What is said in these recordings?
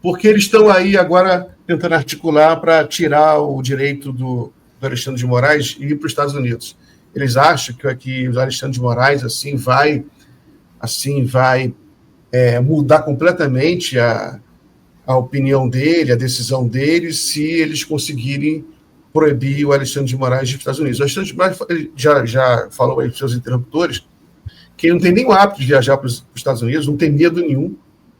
porque eles estão aí agora tentando articular para tirar o direito do Alexandre de Moraes e ir para os Estados Unidos. Eles acham que o Alexandre de Moraes vai mudar completamente a opinião dele, a decisão dele, se eles conseguirem proibir o Alexandre de Moraes de ir para os Estados Unidos. O Alexandre de Moraes já falou aí para os seus interlocutores que ele não tem nenhum hábito de viajar para os Estados Unidos, não tem medo nenhum,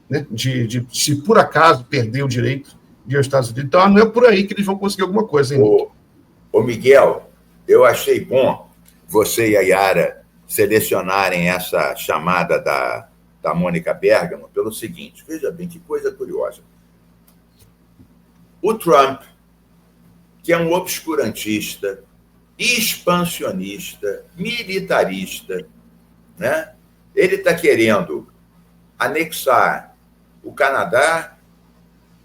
né, de se por acaso perder o direito de ir aos Estados Unidos. Então, não é por aí que eles vão conseguir alguma coisa. Ô Miguel, eu achei bom você e a Yara selecionarem essa chamada da Mônica Bergamo pelo seguinte, veja bem, que coisa curiosa. O Trump, que é um obscurantista, expansionista, militarista, né? Ele está querendo anexar o Canadá,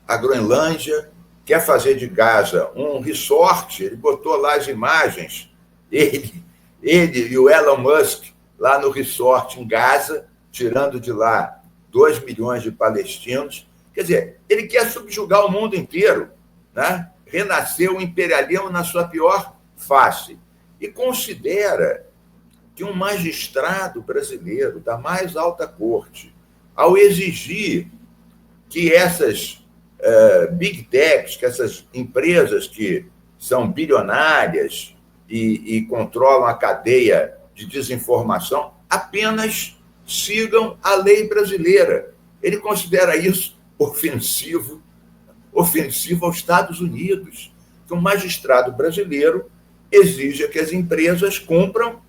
a Groenlândia, quer fazer de Gaza um resort, ele botou lá as imagens, ele e o Elon Musk lá no resort em Gaza, tirando de lá 2 milhões de palestinos. Quer dizer, ele quer subjugar o mundo inteiro, né? Renasceu o imperialismo na sua pior face. E considera que um magistrado brasileiro da mais alta corte, ao exigir que essas big techs, que essas empresas que são bilionárias e controlam a cadeia de desinformação, apenas sigam a lei brasileira. Ele considera isso ofensivo aos Estados Unidos, que um magistrado brasileiro exija que as empresas cumpram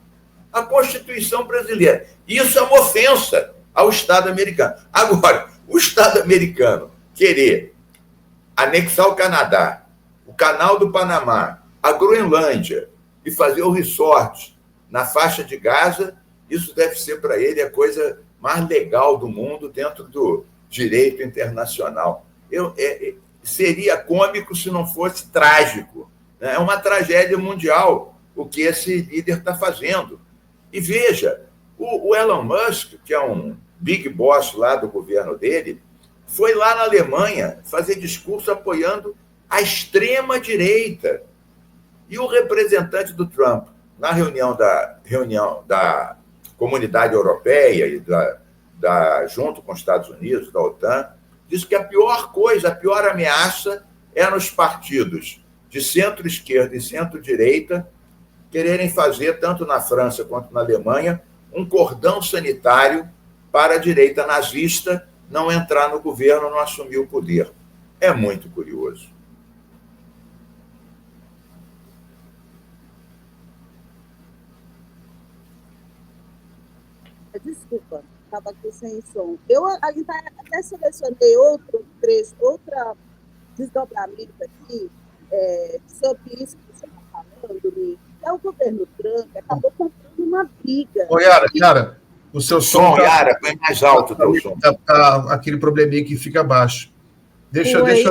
a Constituição brasileira. Isso é uma ofensa ao Estado americano. Agora, o Estado americano querer anexar o Canadá, o Canal do Panamá, a Groenlândia e fazer o resort na faixa de Gaza, isso deve ser para ele a coisa mais legal do mundo dentro do direito internacional. Seria cômico se não fosse trágico. Né? É uma tragédia mundial o que esse líder está fazendo. E veja, o Elon Musk, que é um big boss lá do governo dele, foi lá na Alemanha fazer discurso apoiando a extrema-direita. E o representante do Trump, na reunião da Comunidade Europeia e junto com os Estados Unidos, da OTAN, disse que a pior coisa, a pior ameaça é nos partidos de centro-esquerda e centro-direita quererem fazer, tanto na França quanto na Alemanha, um cordão sanitário para a direita nazista não entrar no governo, não assumir o poder. É muito curioso. Desculpa, estava aqui sem som. Eu até selecionei outro trecho, outro desdobramento aqui sobre isso que você está falando, que é o governo Trump acabou comprando uma briga. Ô, Yara, o seu som... Yara, põe mais alto o teu som. Tá aquele probleminha que fica baixo. Deixa eu ver.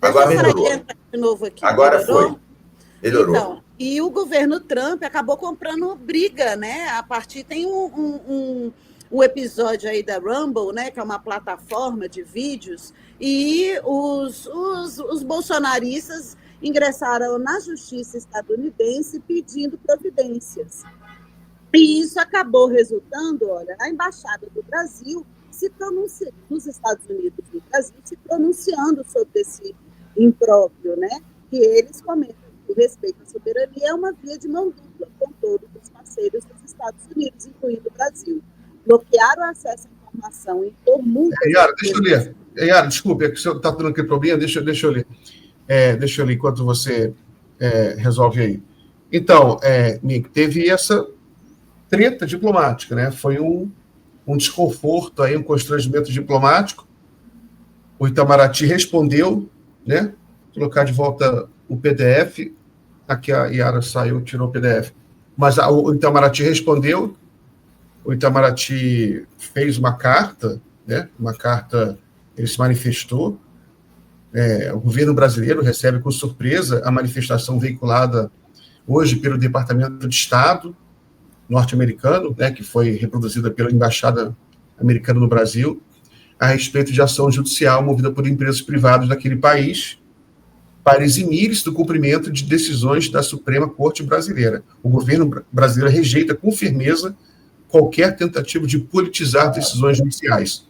Agora melhorou. De novo aqui. Agora foi. Melhorou. Então, e o governo Trump acabou comprando briga, né? A partir tem um episódio aí da Rumble, né? Que é uma plataforma de vídeos, e os bolsonaristas ingressaram na justiça estadunidense pedindo providências. E isso acabou resultando, olha, a embaixada do Brasil nos Estados Unidos do Brasil se pronunciando sobre esse impróprio, né? Que eles comentam que o respeito à soberania é uma via de mão dupla com todos os parceiros dos Estados Unidos, incluindo o Brasil. Bloquearam o acesso à informação e por muitas... Yara, deixa eu ler. Yara, desculpe, é que o senhor está tendo aquele problema, deixa eu ler. Deixa eu ler enquanto você resolve aí. Então, Nick, teve essa treta diplomática, né? Foi um desconforto, aí, um constrangimento diplomático. O Itamaraty respondeu, né? Vou colocar de volta o PDF. Aqui a Yara saiu, tirou o PDF. Mas o Itamaraty respondeu. O Itamaraty fez uma carta, né? Ele se manifestou. O governo brasileiro recebe com surpresa a manifestação veiculada hoje pelo Departamento de Estado norte-americano, né, que foi reproduzida pela Embaixada Americana no Brasil. a respeito de ação judicial movida por empresas privadas daquele país para eximir-se do cumprimento de decisões da Suprema Corte Brasileira. O governo brasileiro rejeita com firmeza qualquer tentativa de politizar decisões judiciais.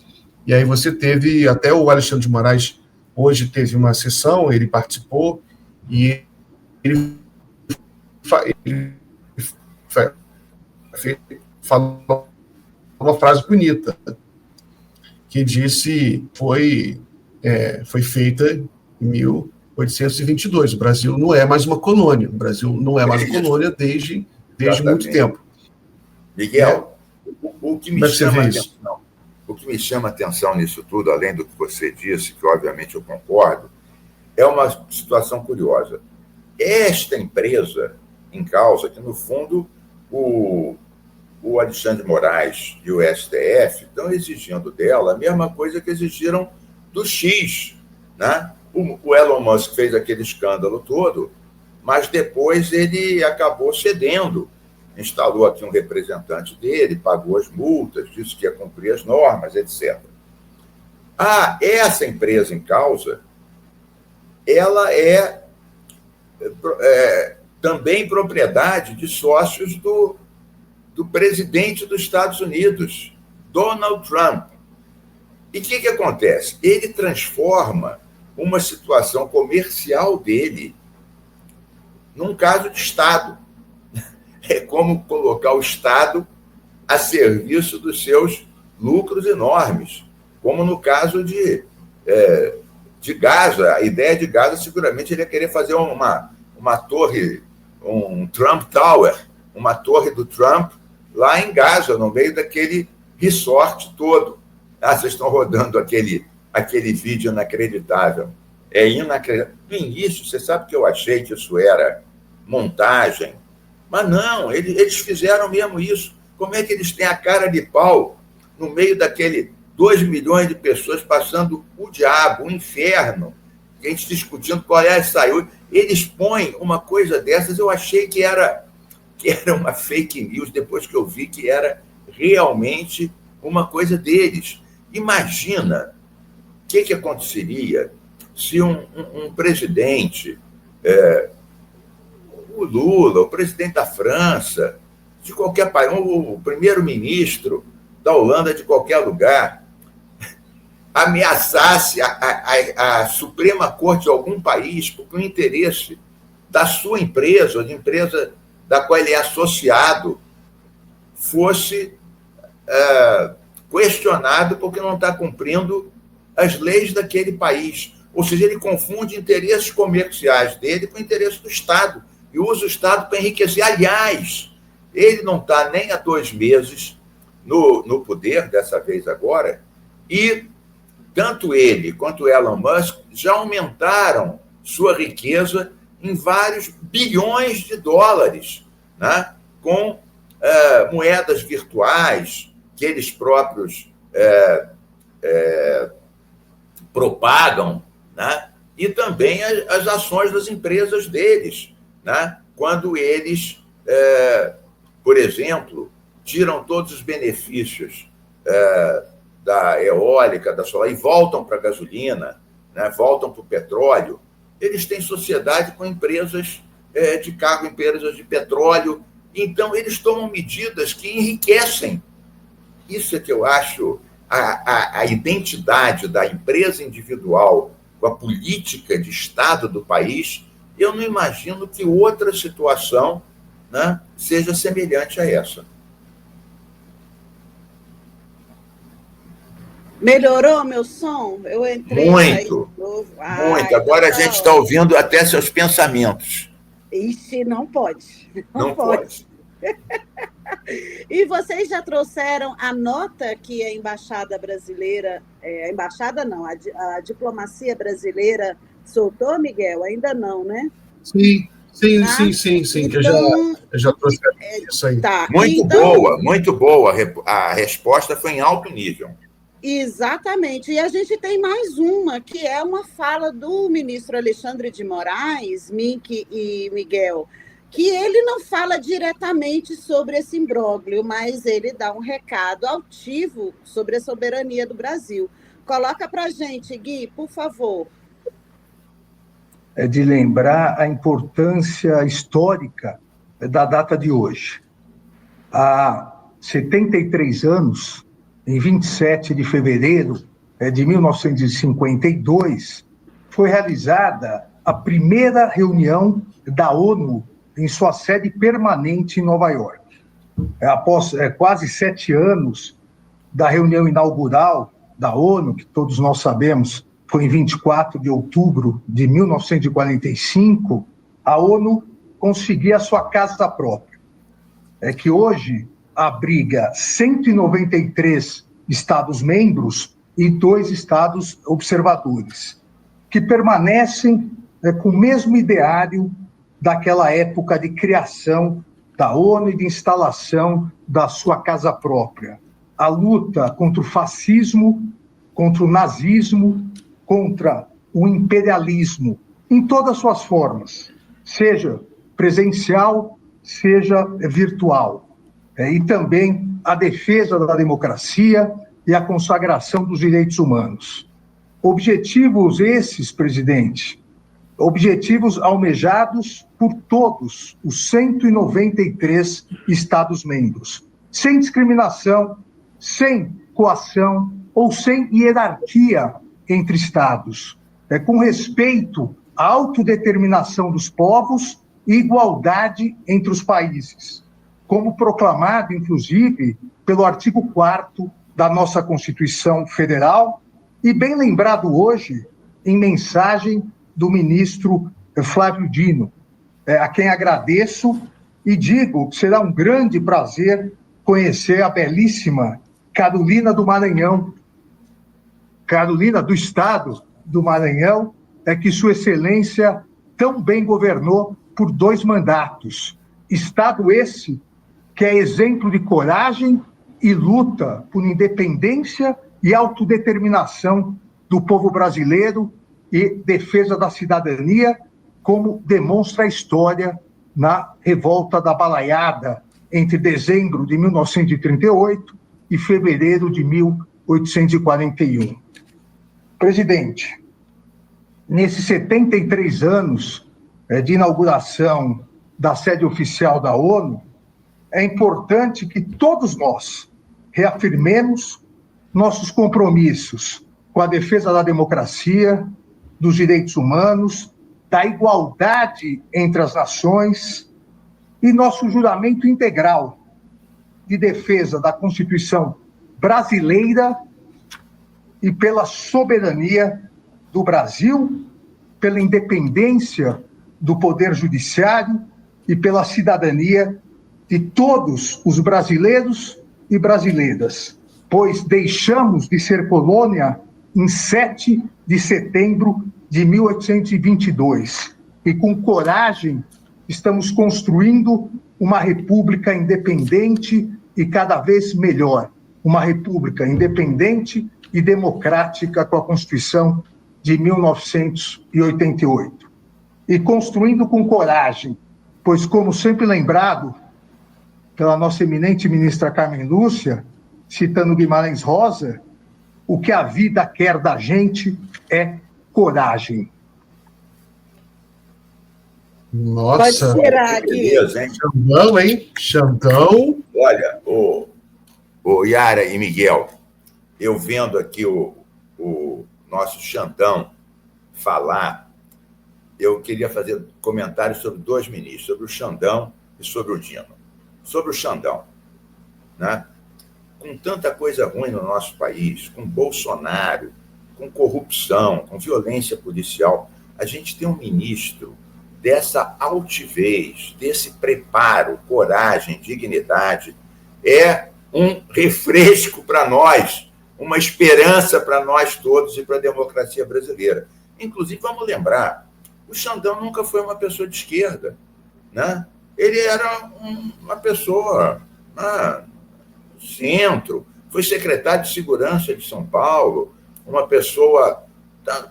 E aí você teve, até o Alexandre de Moraes hoje teve uma sessão, ele participou, e ele falou uma frase bonita, que disse, foi feita em 1822. O Brasil não é mais uma colônia. O Brasil não é mais uma colônia desde muito tempo. Miguel, o que me chama a atenção nisso tudo, além do que você disse, que obviamente eu concordo, é uma situação curiosa. Esta empresa em causa, que no fundo o Alexandre de Moraes e o STF estão exigindo dela a mesma coisa que exigiram do X, né? O Elon Musk fez aquele escândalo todo, mas depois ele acabou cedendo, instalou aqui um representante dele, pagou as multas, disse que ia cumprir as normas, etc. Essa empresa em causa, ela é também propriedade de sócios do presidente dos Estados Unidos, Donald Trump. E o que acontece? Ele transforma uma situação comercial dele num caso de Estado. É como colocar o Estado a serviço dos seus lucros enormes, como no caso de Gaza. A ideia de Gaza, seguramente, ele ia querer fazer uma torre, um Trump Tower, uma torre do Trump lá em Gaza, no meio daquele resort todo. Vocês estão rodando aquele vídeo inacreditável. É inacreditável. No início, você sabe que eu achei que isso era montagem, mas não, eles fizeram mesmo isso. Como é que eles têm a cara de pau no meio daquele 2 milhões de pessoas passando o diabo, o inferno, a gente discutindo qual é a saúde? Eles põem uma coisa dessas, eu achei que era uma fake news, depois que eu vi que era realmente uma coisa deles. Imagina o que aconteceria se um presidente, o Lula, o presidente da França, de qualquer país, o primeiro-ministro da Holanda, de qualquer lugar, ameaçasse a Suprema Corte de algum país porque o interesse da sua empresa, ou de empresa da qual ele é associado, fosse questionado porque não está cumprindo as leis daquele país. Ou seja, ele confunde interesses comerciais dele com o interesse do Estado e usa o Estado para enriquecer. Aliás, ele não está nem há 2 meses no poder, dessa vez agora, e tanto ele quanto o Elon Musk já aumentaram sua riqueza em vários bilhões de dólares, né? Com moedas virtuais que eles próprios propagam, né? E também as ações das empresas deles, né? Quando eles, por exemplo, tiram todos os benefícios da eólica, da solar, e voltam para a gasolina, né? Voltam para o petróleo, eles têm sociedade com empresas de carro, empresas de petróleo. Então, eles tomam medidas que enriquecem. Isso é que eu acho a identidade da empresa individual com a política de Estado do país. Eu não imagino que outra situação, né, seja semelhante a essa. Melhorou meu som? Eu entrei. Muito. Muito. Agora a gente está ouvindo até seus pensamentos. Ixi, não pode. Não pode. E vocês já trouxeram a nota que a embaixada brasileira, a embaixada não, a diplomacia brasileira soltou, Miguel? Ainda não, né? Sim, que eu já trouxe isso aí. Tá, muito boa. A resposta foi em alto nível. Exatamente. E a gente tem mais uma, que é uma fala do ministro Alexandre de Moraes, Mink e Miguel, que ele não fala diretamente sobre esse imbróglio, mas ele dá um recado altivo sobre a soberania do Brasil. Coloca para a gente, Gui, por favor. É de lembrar a importância histórica da data de hoje. Há 73 anos, em 27 de fevereiro de 1952, foi realizada a primeira reunião da ONU em sua sede permanente em Nova York. Após quase 7 anos da reunião inaugural da ONU, que todos nós sabemos, foi em 24 de outubro de 1945, a ONU conseguia a sua casa própria. É que hoje abriga 193 Estados-membros e 2 Estados observadores, que permanecem com o mesmo ideário daquela época de criação da ONU e de instalação da sua casa própria. A luta contra o fascismo, contra o nazismo, contra o imperialismo, em todas as suas formas, seja presencial, seja virtual. E também a defesa da democracia e a consagração dos direitos humanos. Objetivos esses, presidente, objetivos almejados por todos os 193 Estados-membros, sem discriminação, sem coação ou sem hierarquia entre Estados, com respeito à autodeterminação dos povos e igualdade entre os países, como proclamado, inclusive, pelo artigo 4º da nossa Constituição Federal e bem lembrado hoje em mensagem do ministro Flávio Dino, a quem agradeço e digo que será um grande prazer conhecer a belíssima Carolina do Maranhão, Carolina do Estado do Maranhão, que Sua Excelência tão bem governou por 2 mandatos. Estado esse que é exemplo de coragem e luta por independência e autodeterminação do povo brasileiro e defesa da cidadania, como demonstra a história na Revolta da Balaiada, entre dezembro de 1938 e fevereiro de 1841. Presidente, nesses 73 anos de inauguração da sede oficial da ONU, é importante que todos nós reafirmemos nossos compromissos com a defesa da democracia, dos direitos humanos, da igualdade entre as nações e nosso juramento integral de defesa da Constituição brasileira e pela soberania do Brasil, pela independência do Poder Judiciário e pela cidadania de todos os brasileiros e brasileiras, pois deixamos de ser colônia em 7 de setembro de 1822 e com coragem estamos construindo uma república independente e cada vez melhor, uma república independente e democrática com a Constituição de 1988. E construindo com coragem, pois como sempre lembrado pela nossa eminente ministra Carmen Lúcia, citando Guimarães Rosa, o que a vida quer da gente é coragem. Nossa, pode tirar aqui. Beleza, hein? Xandão, hein? Xandão. Olha, o Yara e Miguel, eu vendo aqui o nosso Xandão falar, eu queria fazer comentários sobre 2 ministros, sobre o Xandão e sobre o Dino. Sobre o Xandão, né? Com tanta coisa ruim no nosso país, com Bolsonaro, com corrupção, com violência policial, a gente tem um ministro dessa altivez, desse preparo, coragem, dignidade, é um refresco para nós, uma esperança para nós todos e para a democracia brasileira. Inclusive, vamos lembrar, o Xandão nunca foi uma pessoa de esquerda, né? Ele era uma pessoa centro, foi secretário de Segurança de São Paulo, uma pessoa,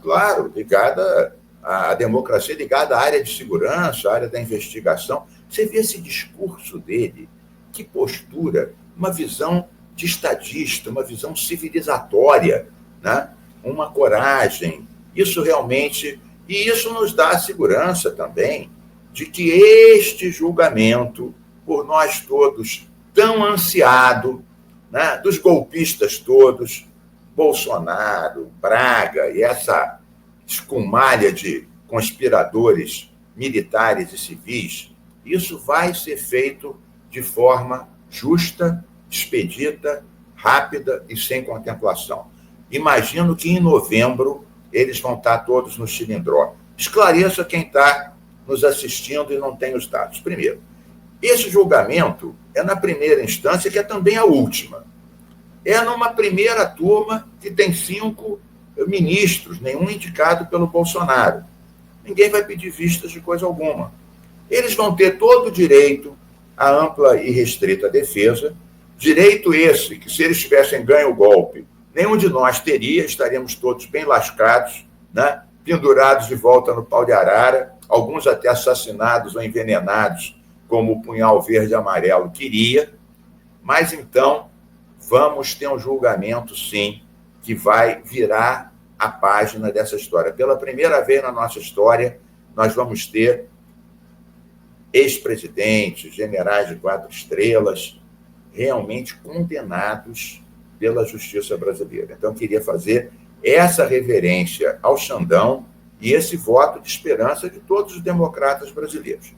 claro, ligada à democracia, ligada à área de segurança, à área da investigação. Você vê esse discurso dele, que postura, uma visão de estadista, uma visão civilizatória, né? uma coragem. Isso realmente... E isso nos dá a segurança também de que este julgamento, por nós todos, tão ansiado, né, dos golpistas todos, Bolsonaro, Braga e essa escumalha de conspiradores militares e civis, isso vai ser feito de forma justa, expedita, rápida e sem contemplação. Imagino que em novembro eles vão estar todos no cilindró. Esclareça quem está nos assistindo e não tem os dados. Primeiro, esse julgamento é na primeira instância, que é também a última. É numa primeira turma que tem 5 ministros, nenhum indicado pelo Bolsonaro. Ninguém vai pedir vistas de coisa alguma. Eles vão ter todo o direito à ampla e restrita defesa, direito esse que, se eles tivessem ganho o golpe, nenhum de nós teria, estaríamos todos bem lascados, né? Pendurados de volta no pau de arara, alguns até assassinados ou envenenados, como o Punhal Verde e Amarelo queria. Mas então vamos ter um julgamento, sim, que vai virar a página dessa história. Pela primeira vez na nossa história, nós vamos ter ex-presidentes, generais de 4 estrelas, realmente condenados pela justiça brasileira. Então, eu queria fazer essa reverência ao Xandão e esse voto de esperança de todos os democratas brasileiros.